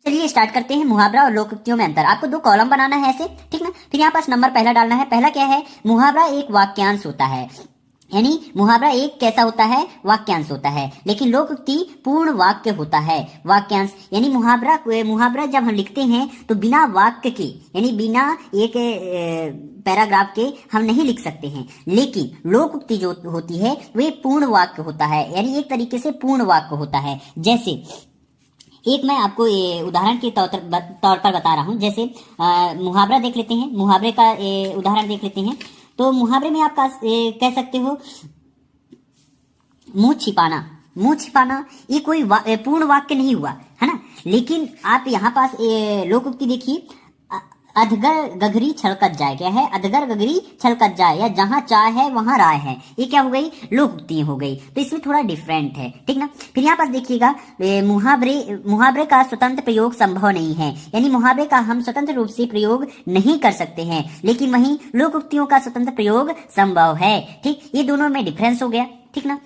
चलिए स्टार्ट करते हैं। मुहावरा और लोकोक्तियों में अंतर। आपको दो कॉलम बनाना है ऐसे, ठीक ना। फिर यहाँ पास नंबर पहला डालना है। पहला क्या है, मुहावरा एक वाक्यांश होता है, यानी मुहावरा एक कैसा होता है, वाक्यांश होता है। लेकिन लोकोक्ति पूर्ण वाक्य होता है। वाक्यांश यानी मुहावरा जब हम लिखते हैं तो बिना वाक्य के, यानी बिना एक पैराग्राफ के हम नहीं लिख सकते हैं। लेकिन लोकोक्ति जो होती है वे पूर्ण वाक्य होता है, यानी एक तरीके से पूर्ण वाक्य होता है। जैसे एक मैं आपको उदाहरण के तौर पर बता रहा हूं। जैसे मुहावरा देख लेते हैं, मुहावरे का उदाहरण देख लेते हैं। तो मुहावरे में आप कह सकते हो मुंह छिपाना। मुंह छिपाना ये कोई पूर्ण वाक्य नहीं हुआ, है ना। लेकिन आप यहाँ पास लोकोक्ति देखिए, अधगर गगरी छलकत जाए। क्या है, अधगर गगरी छलकत जाए, या जहां चाय है वहां राय है। ये क्या हो गई, लोकोक्ति हो गई। तो इसमें थोड़ा डिफरेंट है, ठीक ना। फिर यहाँ पास देखिएगा, मुहावरे का स्वतंत्र प्रयोग संभव नहीं है, यानी मुहावरे का हम स्वतंत्र रूप से प्रयोग नहीं कर सकते हैं। लेकिन वहीं लोकोक्तियों का स्वतंत्र प्रयोग संभव है, ठीक। ये दोनों में डिफरेंस हो गया, ठीक ना।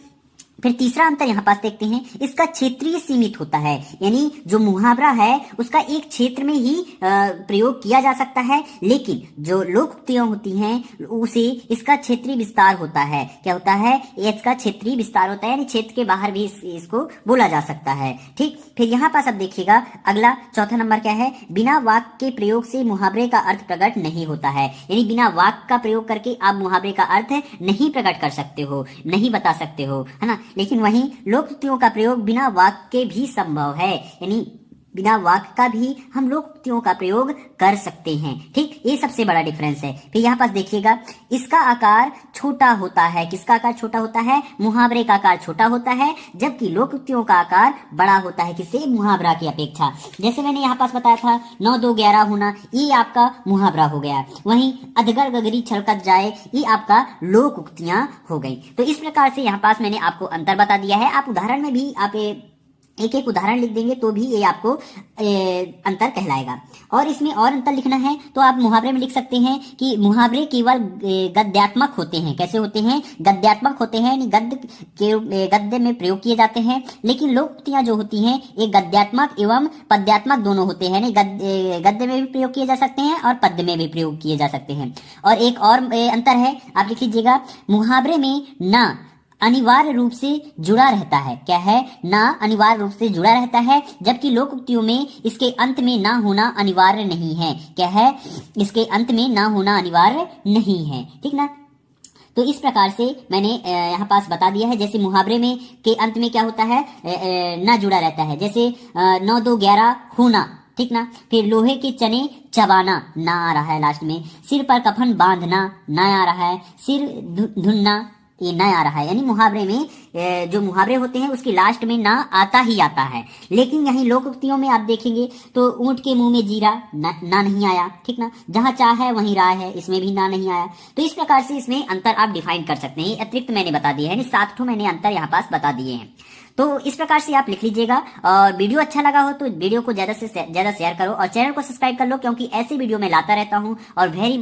फिर तीसरा अंतर यहाँ पास देखते हैं, इसका क्षेत्रीय सीमित होता है, यानी जो मुहावरा है उसका एक क्षेत्र में ही प्रयोग किया जा सकता है। लेकिन जो लोकोक्तियां होती हैं उसे इसका क्षेत्रीय विस्तार होता है। क्या होता है, इसका क्षेत्रीय विस्तार होता है, यानी क्षेत्र के बाहर भी इसको बोला जा सकता है, ठीक। फिर यहाँ पास अब देखिएगा अगला चौथा नंबर क्या है, बिना वाक्य के प्रयोग से मुहावरे का अर्थ प्रकट नहीं होता है, यानी बिना वाक्य का प्रयोग करके आप मुहावरे का अर्थ नहीं प्रकट कर सकते हो, नहीं बता सकते हो, है ना। लेकिन वहीं लोकोक्तियों का प्रयोग बिना वाक्य के भी संभव है, यानी बिना वाक्य का भी हम लोकोक्तियों का प्रयोग कर सकते हैं, ठीक। ये सबसे बड़ा डिफरेंस है। फिर यहाँ पास देखिएगा, इसका आकार छोटा होता है। किसका आकार छोटा होता है, मुहावरे का आकार छोटा होता है, जबकि लोकोक्तियों का आकार बड़ा होता है, किससे, मुहावरा की अपेक्षा। जैसे मैंने यहाँ पास बताया था 9 2 11 होना, ये आपका मुहावरा हो गया। वहीं अधगर गगरी छलकत जाए, ये आपका लोकोक्तियां हो गई। तो इस प्रकार से यहाँ पास मैंने आपको अंतर बता दिया है। आप उदाहरण में भी आप एक एक उदाहरण लिख देंगे तो भी ये आपको अंतर कहलाएगा। और इसमें और अंतर लिखना है तो आप मुहावरे में लिख सकते हैं कि मुहावरे केवल गद्यात्मक होते हैं। कैसे होते हैं, गद्यात्मक होते हैं, यानी गद्य में प्रयोग किए जाते हैं। लेकिन लोकोक्तियां जो होती हैं ये गद्यात्मक एवं पद्यात्मक दोनों होते हैं, यानी गद्य में भी प्रयोग किए जा सकते हैं और पद्य में भी प्रयोग किए जा सकते हैं। और एक और अंतर है, आप लिख लीजिएगा, मुहावरे में ना अनिवार्य रूप से जुड़ा रहता है। क्या है, ना अनिवार्य रूप से जुड़ा रहता है, जबकि लोकोक्तियों में इसके अंत में ना होना अनिवार्य नहीं है। क्या है, इसके अंत में ना होना अनिवार्य नहीं है, ठीक ना। तो इस प्रकार से मैंने यहाँ पास बता दिया है। जैसे मुहावरे में के अंत में क्या होता है, ना जुड़ा रहता है। जैसे 9 2 11 होना, ठीक ना। फिर लोहे के चने चबाना, ना आ रहा है लास्ट में। सिर पर कफन बांधना, ना आ रहा है। सिर धुनना, ये ना आ रहा है। यानी मुहावरे में जो मुहावरे होते हैं उसके लास्ट में ना आता ही आता है। लेकिन यही लोकोक्तियों में आप देखेंगे तो ऊंट के मुंह में जीरा, ना नहीं आया, ठीक ना। जहां चाह है वहीं राह है, इसमें भी ना नहीं आया। तो इस प्रकार से इसमें अंतर आप डिफाइन कर सकते हैं। अतिरिक्त मैंने बता दिए हैं, 7 ठो मैंने अंतर यहाँ पास बता दिए हैं। तो इस प्रकार से आप लिख लीजिएगा। और वीडियो अच्छा लगा हो तो वीडियो को ज्यादा से ज्यादा शेयर करो और चैनल को सब्सक्राइब कर लो, क्योंकि ऐसे वीडियो मैं लाता रहता हूँ और वेरी